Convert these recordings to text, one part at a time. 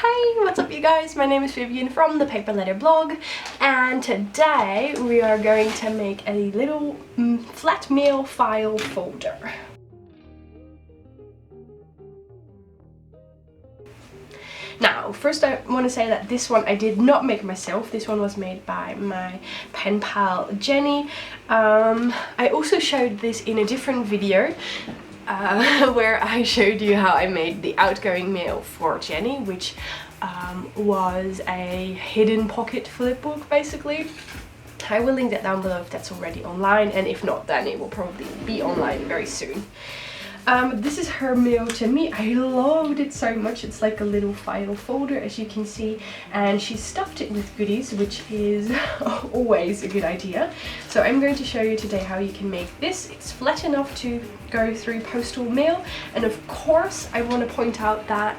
Hey, what's up you guys? My name is Vivian from ThePaperLetterBlog, and today we are going to make a little flat mail file folder. Now, first I want to say that this one I did not make myself. This one was made by my pen pal Jenny. I also showed this in a different video where I showed you how I made the outgoing mail for Jenny, which was a hidden pocket flip book basically. I will link that down below if that's already online, and if not, then it will probably be online very soon. This is her mail to me. I loved it so much. It's like a little file folder, as you can see, and she stuffed it with goodies, which is always a good idea. So I'm going to show you today how you can make this. It's flat enough to go through postal mail, and of course I want to point out that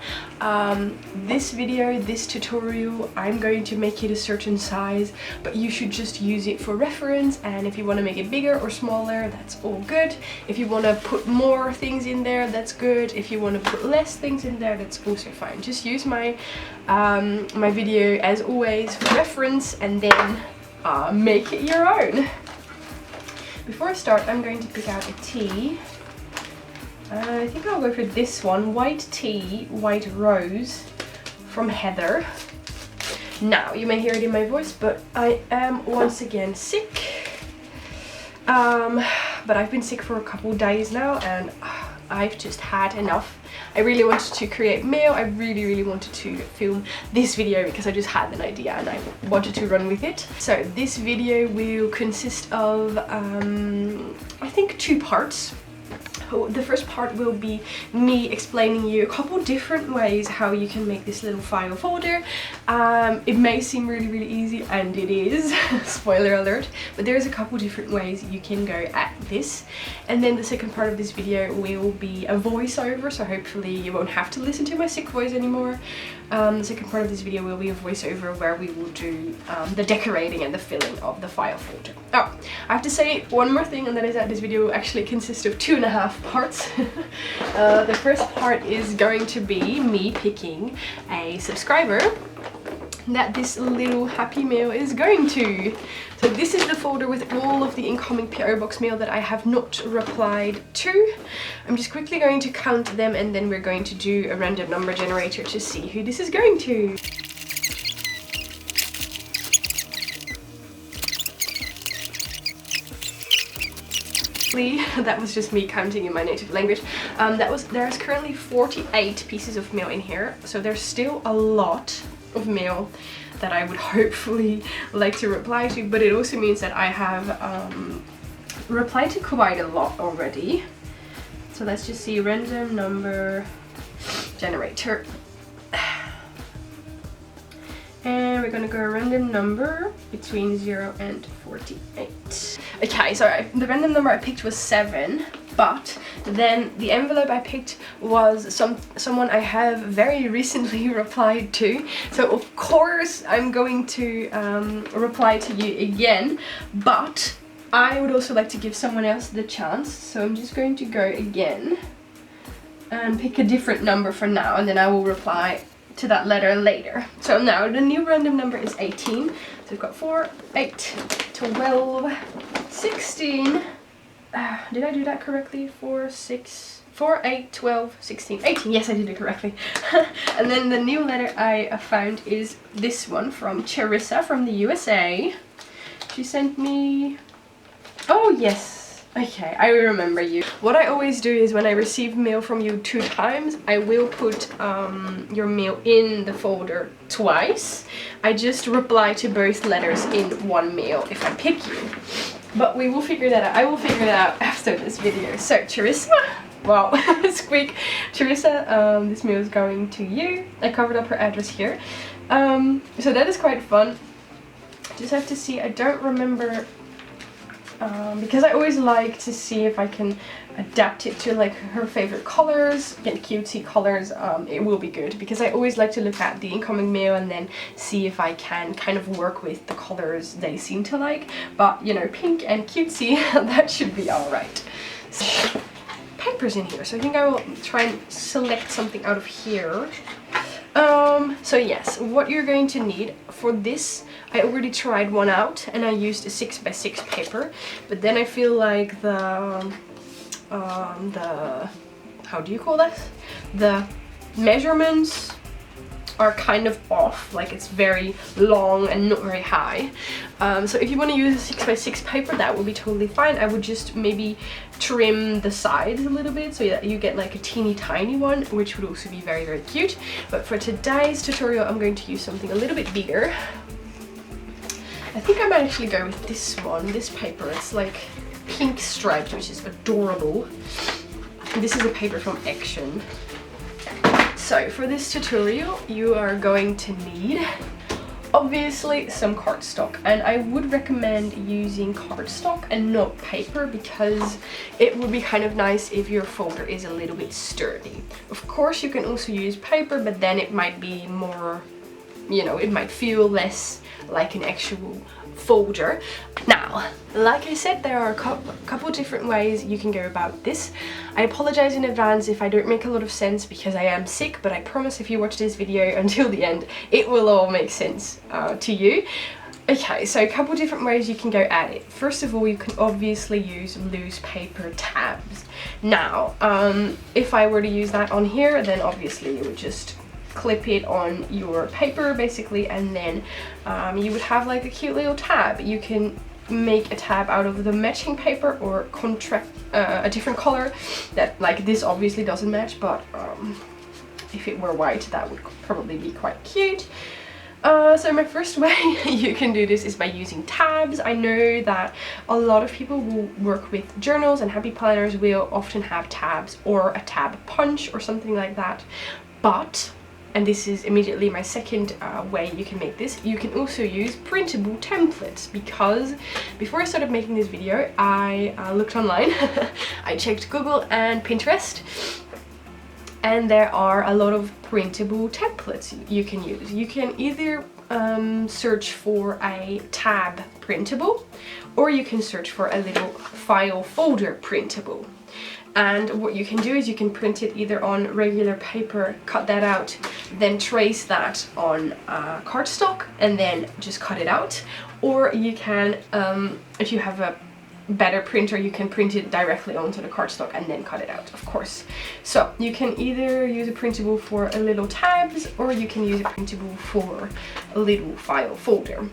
this tutorial, I'm going to make it a certain size, but you should just use it for reference, and if you want to make it bigger or smaller, that's all good. If you want to put more things in there, that's good. If you want to put less things in there, that's also fine. Just use my my video as always for reference, and then make it your own. Before I start, I'm going to pick out a tea. I think I'll go for this one, white tea, white rose from Heather. Now, you may hear it in my voice, but I am once again sick. But I've been sick for a couple of days now, and I've just had enough. I really wanted to create mail. I really wanted to film this video because I just had an idea and I wanted to run with it. So this video will consist of I think 2 parts. The first part will be me explaining you a couple different ways how you can make this little file folder. It may seem really easy, and it is, spoiler alert, but there's a couple different ways you can go at this. And then the second part of this video will be a voiceover, so hopefully you won't have to listen to my sick voice anymore. The second part of this video will be a voiceover where we will do the decorating and the filling of the file folder. Oh, I have to say one more thing, and that is that this video will actually consist of 2.5 parts. The first part is going to be me picking a subscriber that this little happy mail is going to. So this is the folder with all of the incoming PO box mail that I have not replied to. I'm just quickly going to count them, and then we're going to do a random number generator to see who this is going to. That was just me counting in my native language. There's currently 48 pieces of mail in here, so there's still a lot of mail that I would hopefully like to reply to, but it also means that I have replied to quite a lot already. So let's just see, random number generator. And we're gonna go a random number between 0 and 48. Okay, so the random number I picked was 7, but then the envelope I picked was someone I have very recently replied to. So of course I'm going to reply to you again, but I would also like to give someone else the chance. So I'm just going to go again and pick a different number for now, and then I will reply to that letter later. So now the new random number is 18. So we've got 4, 8, 12, 16. Did I do that correctly? 4, 8, 12, 16, 18. Yes, I did it correctly. And then the new letter I found is this one from Charissa from the USA. She sent me... Oh yes. Okay, I remember you. What I always do is when I receive mail from you 2 times, I will put your mail in the folder twice. I just reply to both letters in one mail if I pick you. But we will figure that out. I will figure that out after this video. So, Charissa, wow, squeak. Charissa, this mail is going to you. I covered up her address here. So that is quite fun. Just have to see, I don't remember... because I always like to see if I can adapt it to like her favorite colors, get cutesy colors. It will be good because I always like to look at the incoming mail and then see if I can kind of work with the colors they seem to like. But you know, pink and cutesy, that should be alright. So, papers in here, so I think I will try and select something out of here. So yes, what you're going to need for this, I already tried one out and I used a 6x6 paper, but then I feel like the how do you call that? The measurements are kind of off, like it's very long and not very high. So if you want to use a 6x6 paper, that would be totally fine. I would just maybe trim the sides a little bit so that you get like a teeny tiny one, which would also be very, very cute. But for today's tutorial, I'm going to use something a little bit bigger. I think I might actually go with this one, this paper. It's like pink striped, which is adorable. This is a paper from Action. So for this tutorial, you are going to need obviously some cardstock, and I would recommend using cardstock and not paper because it would be kind of nice if your folder is a little bit sturdy. Of course you can also use paper, but then it might be more, you know, it might feel less like an actual folder. Now, like I said, there are a couple different ways you can go about this. I apologize in advance if I don't make a lot of sense because I am sick, but I promise if you watch this video until the end, it will all make sense to you. Okay, so a couple different ways you can go at it. First of all, you can obviously use loose paper tabs. Now, if I were to use that on here, then obviously you would just clip it on your paper basically, and then you would have like a cute little tab. You can make a tab out of the matching paper or contract a different color that, like, this obviously doesn't match, but if it were white that would probably be quite cute. So my first way you can do this is by using tabs. I know that a lot of people will work with journals, and happy planners will often have tabs or a tab punch or something like that, but, and this is immediately my second way you can make this, you can also use printable templates, because before I started making this video I looked online. I checked Google and Pinterest, and there are a lot of printable templates you can use. You can either search for a tab printable, or you can search for a little file folder printable. And what you can do is you can print it either on regular paper, cut that out, then trace that on cardstock and then just cut it out. Or you can, if you have a better printer, you can print it directly onto the cardstock and then cut it out, of course. So you can either use a printable for a little tabs, or you can use a printable for a little file folder.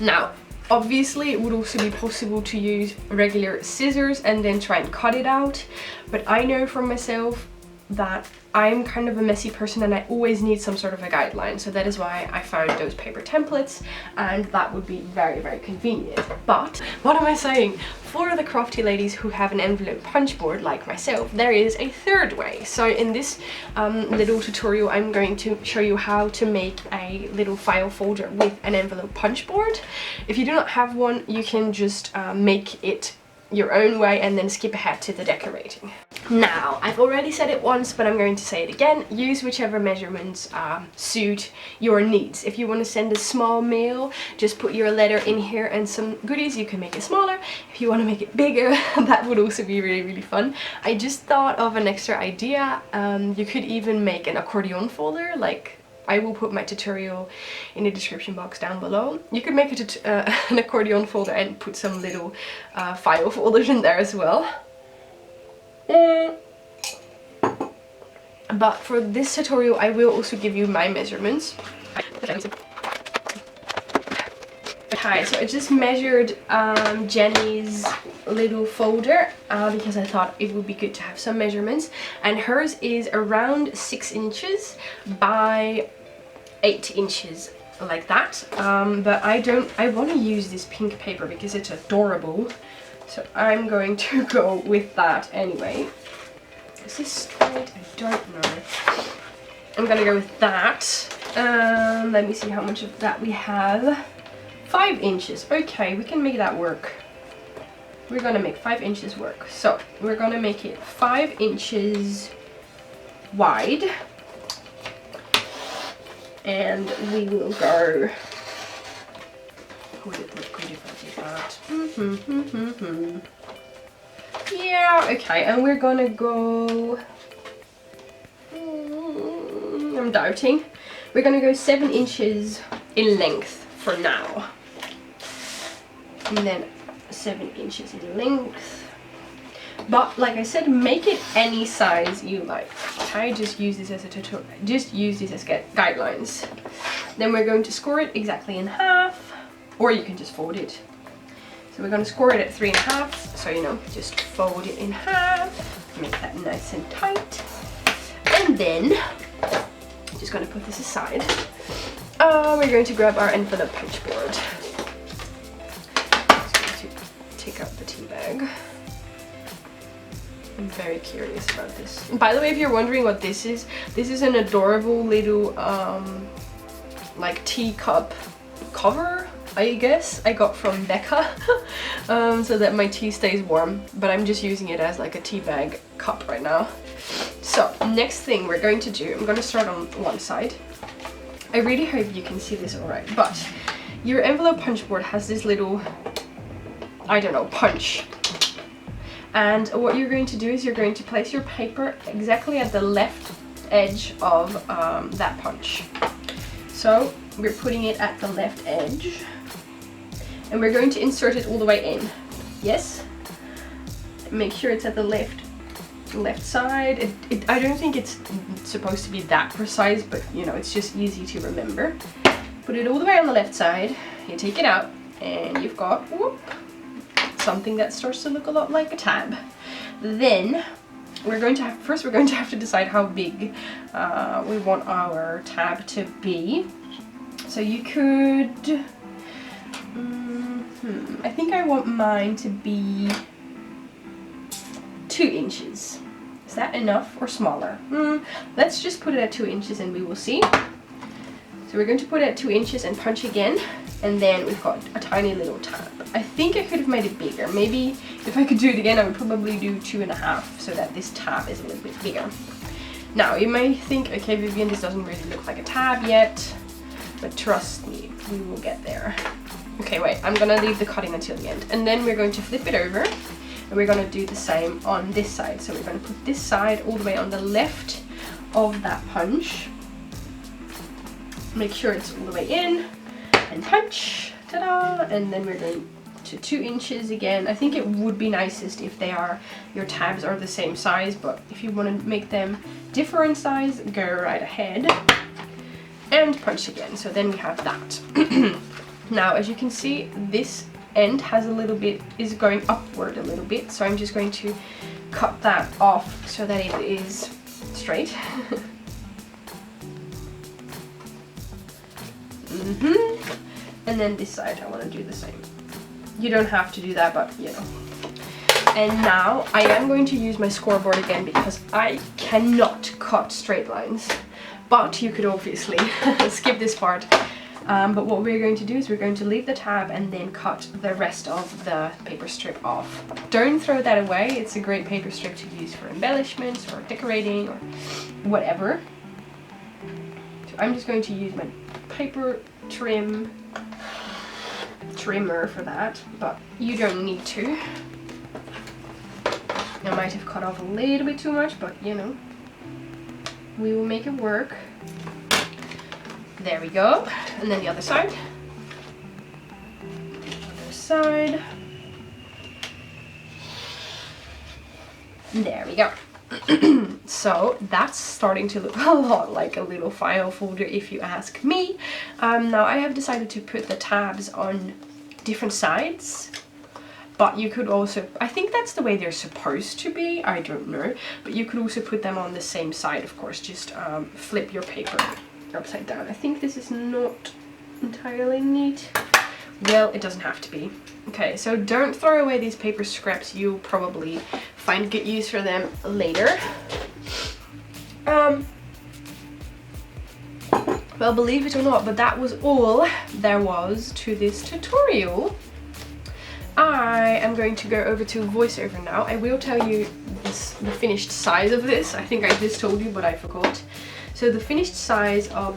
Now, obviously it would also be possible to use regular scissors and then try and cut it out, but I know for myself that I'm kind of a messy person and I always need some sort of a guideline, so that is why I found those paper templates, and that would be very, very convenient. But what am I saying? For the crafty ladies who have an envelope punch board like myself, there is a third way. So in this little tutorial I'm going to show you how to make a little file folder with an envelope punch board. If you do not have one, you can just make it your own way and then skip ahead to the decorating. Now, I've already said it once, but I'm going to say it again. Use whichever measurements suit your needs. If you want to send a small mail, just put your letter in here and some goodies. You can make it smaller. If you want to make it bigger, that would also be really, really fun. I just thought of an extra idea. You could even make an accordion folder, like I will put my tutorial in the description box down below. You could make it an accordion folder and put some little file folders in there as well. But for this tutorial I will also give you my measurements. Okay, so I just measured Jenny's little folder because I thought it would be good to have some measurements, and hers is around 6 inches by 8 inches, like that. But I want to use this pink paper because it's adorable, so I'm going to go with that anyway. Is this straight? I don't know. I'm gonna go with that. Let me see how much of that we have. 5 inches. Okay, we can make that work. We're gonna make 5 inches work. So we're gonna make it 5 inches wide, and we will go. Would it look good if I did that? Yeah, okay, and we're gonna go. I'm doubting. we're gonna go 7 inches in length for now. And then 7 inches in length. But like I said, make it any size you like. Okay, just use this as a tutorial. Just use this as guidelines. Then we're going to score it exactly in half, or you can just fold it. So we're going to score it at 3.5. So you know, just fold it in half, make that nice and tight, and then just going to put this aside. We're going to grab our envelope punch board. Just going to take out the tea bag. I'm very curious about this. By the way, if you're wondering what this is an adorable little like teacup cover, I guess I got from Becca, so that my tea stays warm, but I'm just using it as like a tea bag cup right now. So next thing we're going to do, I'm going to start on one side. I really hope you can see this alright, but your envelope punch board has this little, I don't know, punch. And what you're going to do is you're going to place your paper exactly at the left edge of that punch. So we're putting it at the left edge, and we're going to insert it all the way in. Yes? Make sure it's at the left side. I don't think it's supposed to be that precise, but you know, it's just easy to remember. Put it all the way on the left side, you take it out, and you've got, whoop, something that starts to look a lot like a tab. Then we're going to have to decide how big we want our tab to be. So you could, I think I want mine to be 2 inches. Is that enough or smaller? Let's just put it at 2 inches and we will see. So we're going to put it at 2 inches and punch again, and then we've got a tiny little tab. I think I could have made it bigger. Maybe if I could do it again, I would probably do 2.5 so that this tab is a little bit bigger. Now you may think, okay Vivian, this doesn't really look like a tab yet, but trust me, we will get there. Okay, wait, I'm gonna leave the cutting until the end, and then we're going to flip it over, and we're gonna do the same on this side. So we're gonna put this side all the way on the left of that punch. Make sure it's all the way in, and punch, ta-da! And then we're going to 2 inches again. I think it would be nicest if your tabs are the same size, but if you want to make them different size, go right ahead. And punch again, so then we have that. Now, as you can see, this end has is going upward a little bit, so I'm just going to cut that off so that it is straight. And then this side I want to do the same. You don't have to do that, but you know. And now I am going to use my scoreboard again because I cannot cut straight lines, but you could obviously skip this part. But what we're going to do is we're going to leave the tab and then cut the rest of the paper strip off. Don't throw that away. It's a great paper strip to use for embellishments or decorating or whatever. So I'm just going to use my paper trimmer for that, but you don't need to. I might have cut off a little bit too much, but you know, we will make it work. There we go. And then the other side. Other side. There we go. So that's starting to look a lot like a little file folder if you ask me. Now I have decided to put the tabs on different sides, but you could also, I think that's the way they're supposed to be, I don't know, but you could also put them on the same side, of course. Just flip your paper upside down. I think this is not entirely neat. Well, it doesn't have to be. Okay, so don't throw away these paper scraps. You'll probably find good use for them later. Well, believe it or not, but that was all there was to this tutorial. I am going to go over to voiceover now. I will tell you the finished size of this. I think I just told you, but I forgot. So the finished size of...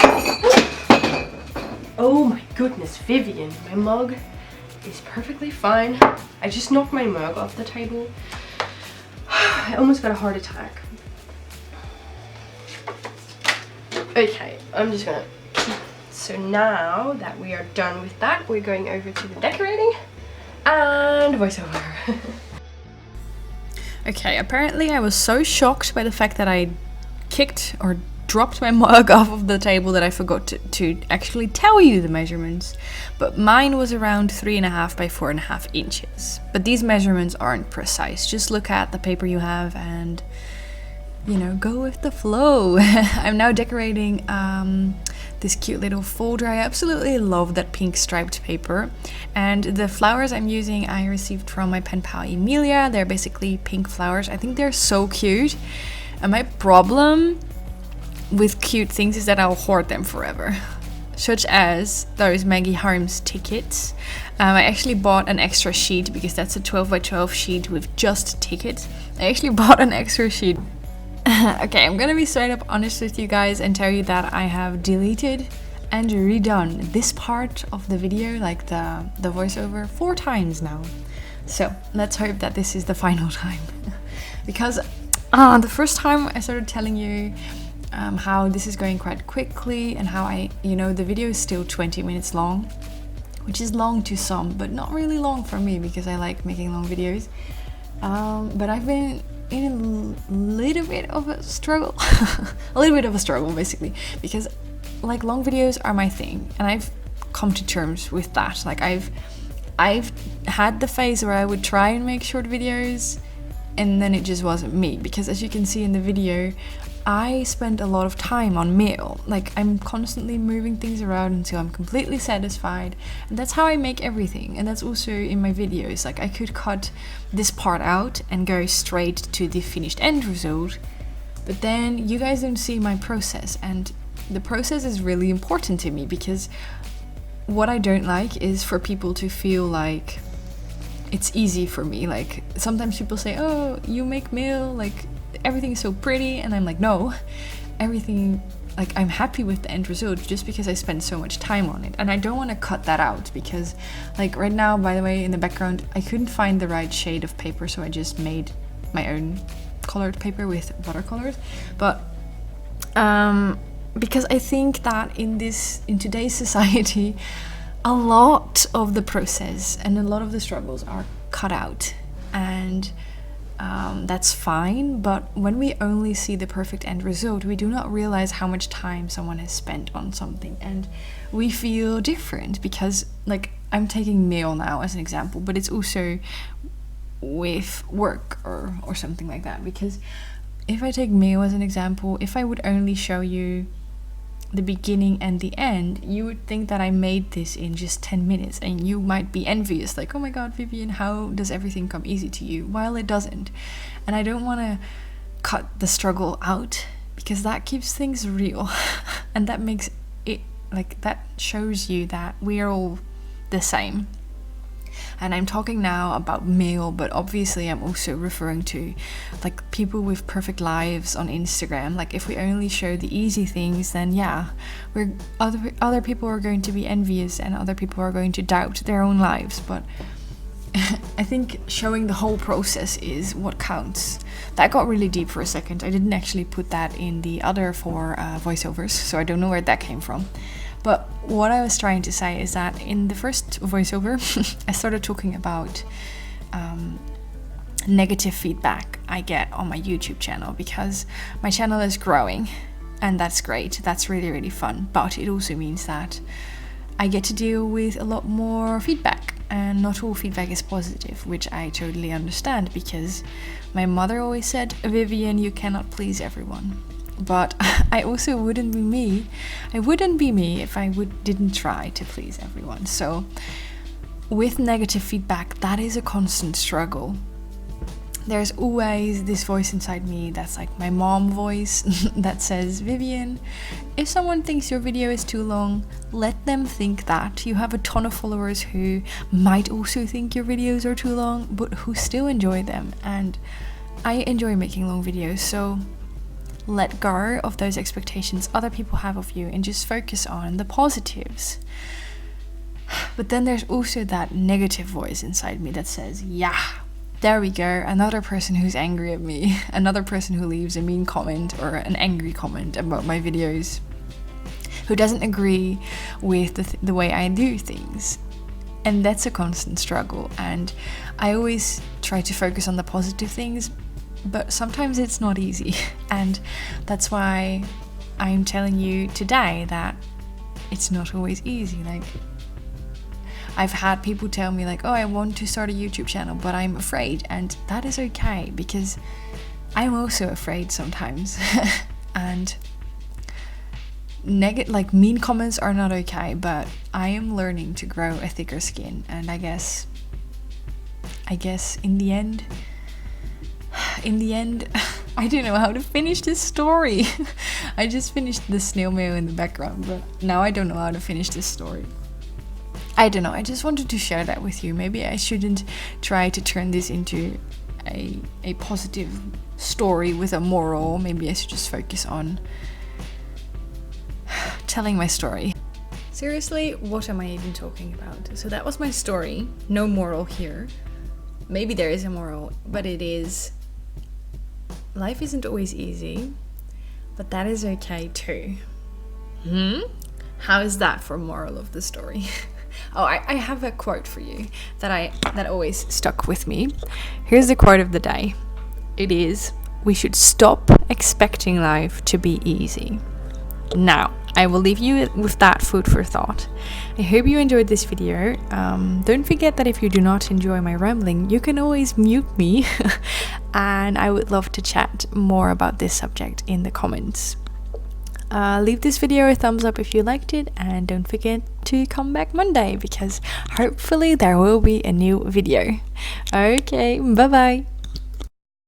Oh my goodness, Vivian, my mug is perfectly fine. I just knocked my mug off the table. I almost got a heart attack. Okay, I'm just gonna So now that we are done with that, we're going over to the decorating and voiceover. Okay, apparently I was so shocked by the fact that I kicked or dropped my mug off of the table that I forgot to actually tell you the measurements. But mine was around 3.5 by 4.5 inches. But these measurements aren't precise. Just look at the paper you have and, you know, go with the flow. I'm now decorating this cute little folder. I absolutely love that pink striped paper. And the flowers I'm using I received from my pen pal Emilia. They're basically pink flowers. I think they're so cute. And my problem with cute things is that I'll hoard them forever. Such as those Maggie Harms tickets. I actually bought an extra sheet because that's a 12 by 12 sheet with just tickets. I actually bought an extra sheet. Okay, I'm gonna be straight up honest with you guys and tell you that I have deleted and redone this part of the video, like the voiceover, 4 times now. So let's hope that this is the final time. Because the first time I started telling you how this is going quite quickly and how the video is still 20 minutes long, which is long to some, but not really long for me because I like making long videos. But I've been in a little bit of a struggle, basically, because like long videos are my thing, and I've come to terms with that. Like I've had the phase where I would try and make short videos, and then it just wasn't me, because as you can see in the video, I spend a lot of time on mail. Like I'm constantly moving things around until I'm completely satisfied, and that's how I make everything. And that's also in my videos. Like I could cut this part out and go straight to the finished end result, but then you guys don't see my process, and the process is really important to me, because what I don't like is for people to feel like it's easy for me. Like sometimes people say, oh, you make mail, like everything is so pretty, and I'm like, no, everything, like I'm happy with the end result just because I spend so much time on it, and I don't want to cut that out, because like right now, by the way, in the background I couldn't find the right shade of paper, so I just made my own colored paper with watercolors. But because I think that in today's society, a lot of the process and a lot of the struggles are cut out, and that's fine. But when we only see the perfect end result, we do not realize how much time someone has spent on something, and we feel different. Because like I'm taking mail now as an example, but it's also with work or something like that. Because if I take mail as an example, if I would only show you the beginning and the end, you would think that I made this in just 10 minutes, and you might be envious, like, oh my god, Vivian, how does everything come easy to you? While it doesn't. And I don't want to cut the struggle out, because that keeps things real. And that makes it, like, that shows you that we are all the same. And I'm talking now about mail, but obviously I'm also referring to like people with perfect lives on Instagram. Like if we only show the easy things, then yeah, other people are going to be envious, and other people are going to doubt their own lives. But I think showing the whole process is what counts. That got really deep for a second. I didn't actually put that in the other 4 voiceovers, so I don't know where that came from. But what I was trying to say is that in the first voiceover, I started talking about negative feedback I get on my YouTube channel, because my channel is growing, and that's great. That's really, really fun. But it also means that I get to deal with a lot more feedback, and not all feedback is positive, which I totally understand, because my mother always said, Vivian, you cannot please everyone. But I also wouldn't be me. I wouldn't be me if I didn't try to please everyone. So with negative feedback, that is a constant struggle. There's always this voice inside me that's like my mom voice that says, Vivian, if someone thinks your video is too long, let them think that. You have a ton of followers who might also think your videos are too long, but who still enjoy them. And I enjoy making long videos, so let go of those expectations other people have of you and just focus on the positives. But then there's also that negative voice inside me that says, yeah, there we go, another person who's angry at me, another person who leaves a mean comment or an angry comment about my videos. who doesn't agree with the way I do things. And that's a constant struggle, and I always try to focus on the positive things, but sometimes it's not easy. And that's why I'm telling you today that it's not always easy. Like, I've had people tell me like, oh, I want to start a YouTube channel, but I'm afraid. And that is okay, because I'm also afraid sometimes. And mean comments are not okay, but I am learning to grow a thicker skin. And I guess in the end, I don't know how to finish this story. I just finished the snail mail in the background, but now I don't know how to finish this story. I don't know, I just wanted to share that with you. Maybe I shouldn't try to turn this into a positive story with a moral. Maybe I should just focus on telling my story. Seriously, what am I even talking about? So that was my story. No moral here. Maybe there is a moral, but it is, life isn't always easy, but that is okay too. How is that for moral of the story? Oh, I have a quote for you that always stuck with me. Here's the quote of the day. It is, we should stop expecting life to be easy. Now, I will leave you with that food for thought. I hope you enjoyed this video. Don't forget that if you do not enjoy my rambling, you can always mute me. And I would love to chat more about this subject in the comments. Leave this video a thumbs up if you liked it, and don't forget to come back Monday, because hopefully there will be a new video. Okay, bye bye.